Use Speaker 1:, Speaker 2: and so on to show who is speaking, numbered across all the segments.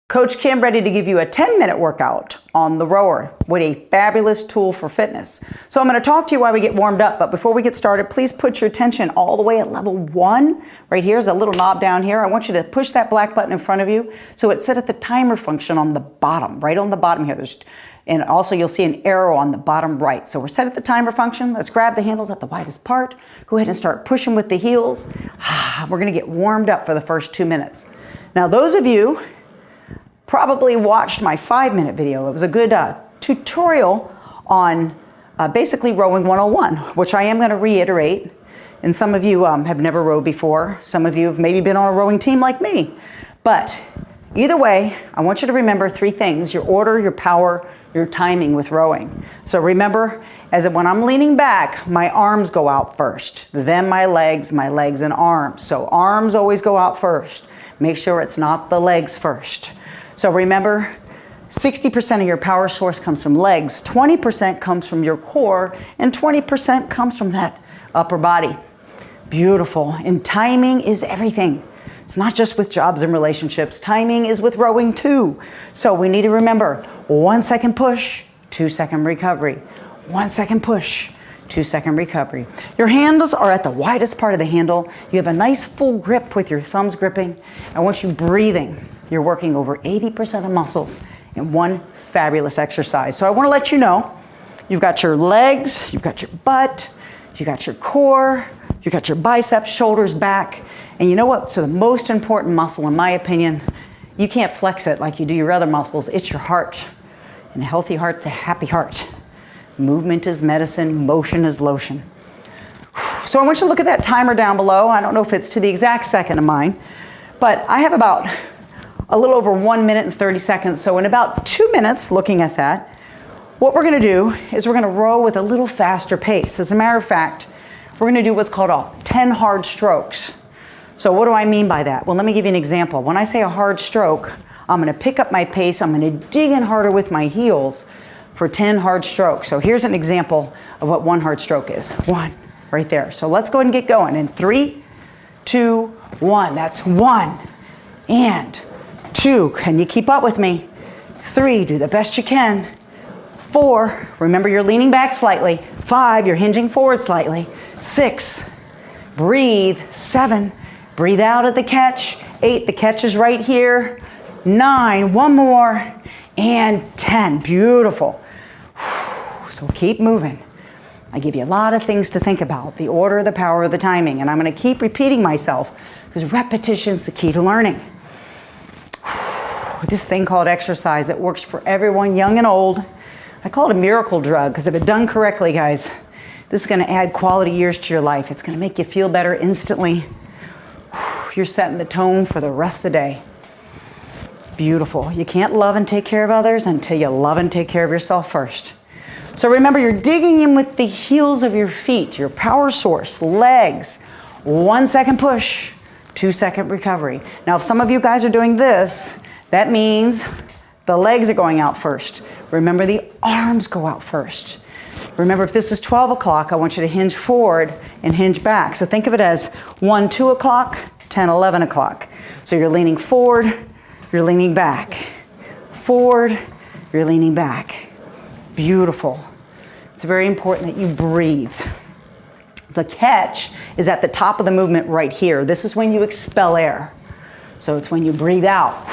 Speaker 1: Coach Kim ready to give you a 10-minute workout on the rower. What a fabulous tool for fitness. So I'm going to talk to you while we get warmed up, but before we get started, please put your attention all the way at level 1. Right here is a little knob down here. I want you to push that black button in front of you so it's set at the timer function on the bottom, right on the bottom here. And also you'll see an arrow on the bottom right. So we're set at the timer function. Let's grab the handles at the widest part. Go ahead and start pushing with the heels. We're going to get warmed up for the first 2 minutes. Now those of you probably watched my 5-minute video. It was a good tutorial on basically rowing 101, which I am going to reiterate. And some of you have never rowed before. Some of you have maybe been on a rowing team like me. But either way, I want you to remember 3 things: your order, your power, your timing with rowing. So remember, when I'm leaning back, my arms go out first, then my legs and arms. So arms always go out first. Make sure it's not the legs first. So remember, 60% of your power source comes from legs, 20% comes from your core, and 20% comes from that upper body. Beautiful. And timing is everything. It's not just with jobs and relationships. Timing is with rowing too. So we need to remember 1 second push, 2 second recovery. 1 second push, 2 second recovery. Your handles are at the widest part of the handle. You have a nice full grip with your thumbs gripping. I want you breathing. You're working over 80% of muscles in one fabulous exercise. So I want to let you know, you've got your legs, you've got your butt, you got your core, you got your biceps, shoulders, back. And you know what? So the most important muscle, in my opinion, you can't flex it like you do your other muscles. It's your heart. And a healthy heart's a happy heart. Movement is medicine, motion is lotion. So I want you to look at that timer down below. I don't know if it's to the exact second of mine, but I have about a little over 1 minute and 30 seconds. So in about 2 minutes, looking at that, what we're gonna do is we're gonna row with a little faster pace. As a matter of fact, we're gonna do what's called 10 hard strokes. So what do I mean by that? Well, let me give you an example. When I say a hard stroke, I'm gonna pick up my pace, I'm gonna dig in harder with my heels for 10 hard strokes. So here's an example of what 1 hard stroke is. 1, right there. So let's go ahead and get going. In 3, 2, 1. That's 1 and 2, can you keep up with me? 3, do the best you can. 4, remember you're leaning back slightly. 5, you're hinging forward slightly. 6, breathe. 7, breathe out at the catch. 8, the catch is right here. 9, 1 more. And 10, beautiful. So keep moving. I give you a lot of things to think about: the order, the power, the timing. And I'm gonna keep repeating myself because repetition's the key to learning. This thing called exercise, it works for everyone, young and old. I call it a miracle drug because if it's done correctly, guys, this is going to add quality years to your life. It's going to make you feel better instantly. You're setting the tone for the rest of the day. Beautiful. You can't love and take care of others until you love and take care of yourself first. So remember, you're digging in with the heels of your feet, your power source, legs. 1 second push, 2 second recovery. Now, if some of you guys are doing this, that means the legs are going out first. Remember, the arms go out first. Remember, if this is 12 o'clock, I want you to hinge forward and hinge back. So think of it as 1, 2 o'clock, 10, 11 o'clock. So you're leaning forward, you're leaning back. Forward, you're leaning back. Beautiful. It's very important that you breathe. The catch is at the top of the movement right here. This is when you expel air. So it's when you breathe out.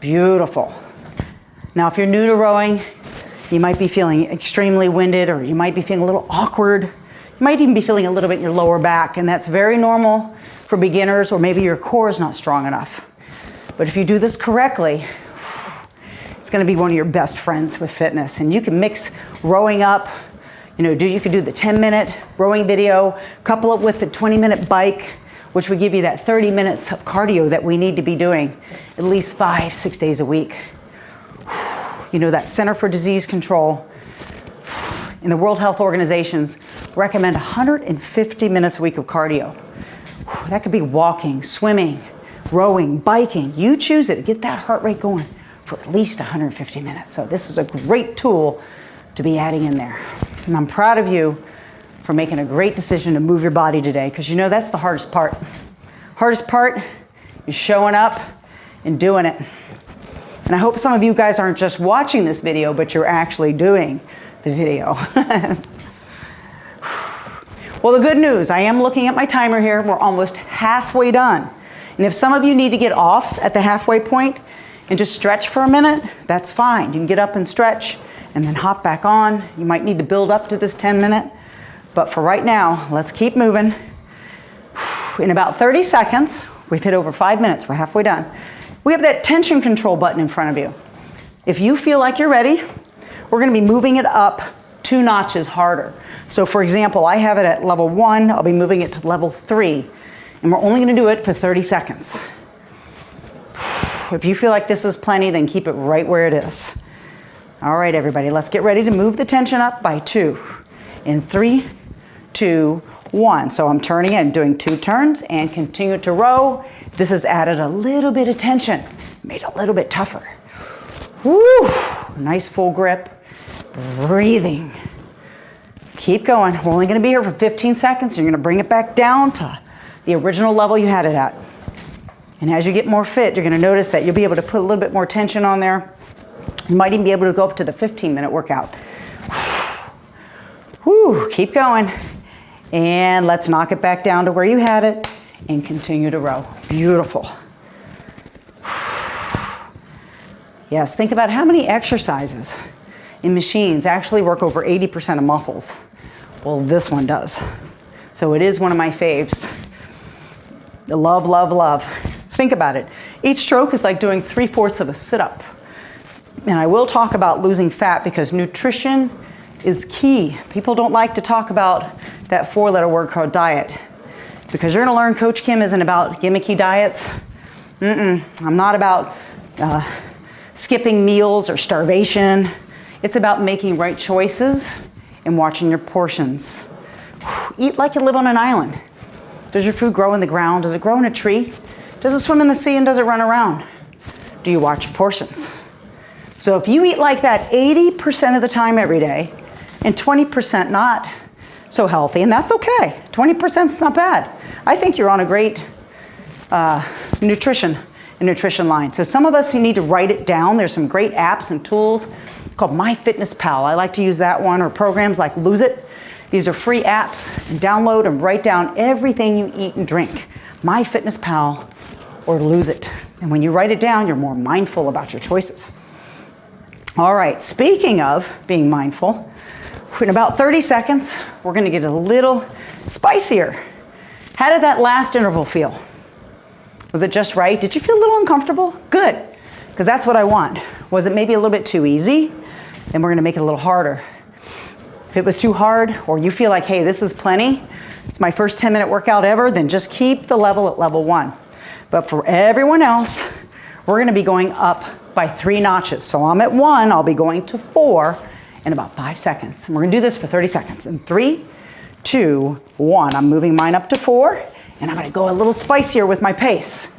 Speaker 1: Beautiful. Now, if you're new to rowing, you might be feeling extremely winded, or you might be feeling a little awkward. You might even be feeling a little bit in your lower back, and that's very normal for beginners, or maybe your core is not strong enough. But if you do this correctly, it's going to be one of your best friends with fitness. And you can mix rowing up. You could do the 10-minute rowing video, couple it with the 20-minute bike, which would give you that 30 minutes of cardio that we need to be doing at least 5-6 days a week. That Center for Disease Control and the World Health Organizations recommend 150 minutes a week of cardio. That could be walking, swimming, rowing, biking. You choose it. Get that heart rate going for at least 150 minutes. So this is a great tool to be adding in there. And I'm proud of you for making a great decision to move your body today, because that's the hardest part. Hardest part is showing up and doing it. And I hope some of you guys aren't just watching this video, but you're actually doing the video. Well, the good news, I am looking at my timer here. We're almost halfway done. And if some of you need to get off at the halfway point and just stretch for a minute, that's fine. You can get up and stretch and then hop back on. You might need to build up to this 10-minute. But for right now, let's keep moving. In about 30 seconds, we've hit over 5 minutes. We're halfway done. We have that tension control button in front of you. If you feel like you're ready, we're going to be moving it up 2 notches harder. So for example, I have it at level 1. I'll be moving it to level 3. And we're only going to do it for 30 seconds. If you feel like this is plenty, then keep it right where it is. All right, everybody, let's get ready to move the tension up by 2. In 3, 2, 1. So I'm turning in, doing 2 turns and continue to row. This has added a little bit of tension, made it a little bit tougher. Woo! Nice full grip. Breathing. Keep going. We're only going to be here for 15 seconds. You're going to bring it back down to the original level you had it at. And as you get more fit, you're going to notice that you'll be able to put a little bit more tension on there. You might even be able to go up to the 15-minute workout. Woo! Keep going. And let's knock it back down to where you had it and continue to row. Beautiful. Yes, think about how many exercises in machines actually work over 80% of muscles. Well, this one does. So it is one of my faves. Love, love, love. Think about it. Each stroke is like doing 3/4 of a sit-up. And I will talk about losing fat because nutrition is key. People don't like to talk about that 4-letter word called diet. Because you're going to learn Coach Kim isn't about gimmicky diets. I'm not about skipping meals or starvation. It's about making right choices and watching your portions. Eat like you live on an island. Does your food grow in the ground? Does it grow in a tree? Does it swim in the sea and does it run around? Do you watch your portions? So if you eat like that 80% of the time every day and 20% not so healthy, and that's okay. 20% is not bad. I think you're on a great nutrition line. So some of us, you need to write it down. There's some great apps and tools called MyFitnessPal. I like to use that one, or programs like Lose It. These are free apps. And download and write down everything you eat and drink. MyFitnessPal or Lose It. And when you write it down, you're more mindful about your choices. All right, speaking of being mindful, in about 30 seconds, we're going to get a little spicier. How did that last interval feel? Was it just right? Did you feel a little uncomfortable? Good, because that's what I want. Was it maybe a little bit too easy? Then we're going to make it a little harder. If it was too hard, or you feel like, hey, this is plenty, it's my first 10-minute workout ever, then just keep the level at level 1. But for everyone else, we're going to be going up by 3 notches. So I'm at 1, I'll be going to 4 in about 5 seconds. And we're going to do this for 30 seconds. In 3, 2, 1. I'm moving mine up to 4, and I'm going to go a little spicier with my pace.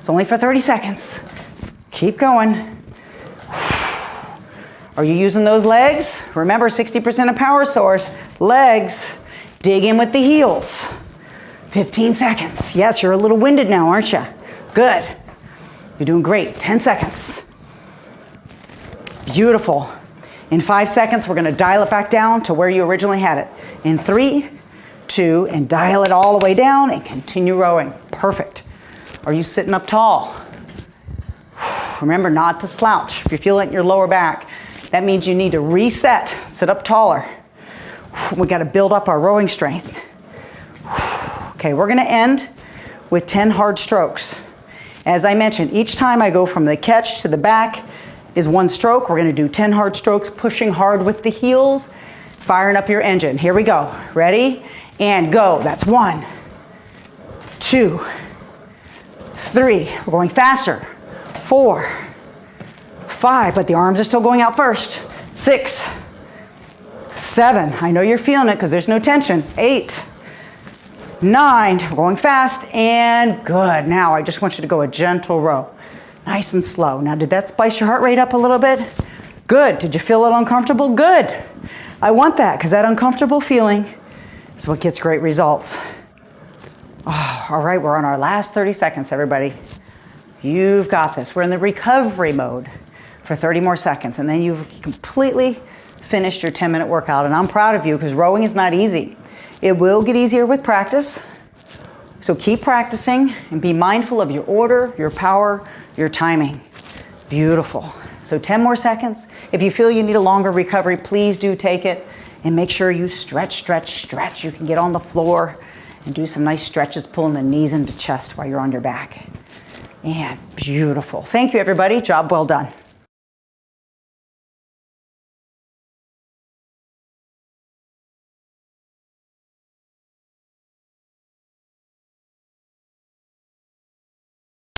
Speaker 1: It's only for 30 seconds. Keep going. Are you using those legs? Remember, 60% of power source, legs. Dig in with the heels. 15 seconds. Yes, you're a little winded now, aren't you? Good. You're doing great. 10 seconds. Beautiful. In 5 seconds, we're going to dial it back down to where you originally had it. In 3, 2, and dial it all the way down and continue rowing. Perfect. Are you sitting up tall? Remember not to slouch. If you're feeling your lower back, that means you need to reset. Sit up taller. We got to build up our rowing strength. Okay, we're going to end with 10 hard strokes. As I mentioned, each time I go from the catch to the back is 1 stroke. We're going to do 10 hard strokes, pushing hard with the heels, firing up your engine. Here we go. Ready? And go. That's 1, 2, 3. We're going faster. 4, 5, but the arms are still going out first. 6, 7. I know you're feeling it because there's no tension. 8, 9. We're going fast and good. Now I just want you to go a gentle row. Nice and slow. Now, did that spice your heart rate up a little bit? Good. Did you feel a little uncomfortable? Good. I want that because that uncomfortable feeling is what gets great results. Oh, all right, we're on our last 30 seconds, everybody. You've got this. We're in the recovery mode for 30 more seconds, and then you've completely finished your 10-minute workout. And I'm proud of you because rowing is not easy. It will get easier with practice. So keep practicing and be mindful of your order, your power, your timing. Beautiful. So 10 more seconds. If you feel you need a longer recovery, please do take it. And make sure you stretch, stretch, stretch. You can get on the floor and do some nice stretches, pulling the knees into chest while you're on your back. And beautiful. Thank you, everybody. Job well done.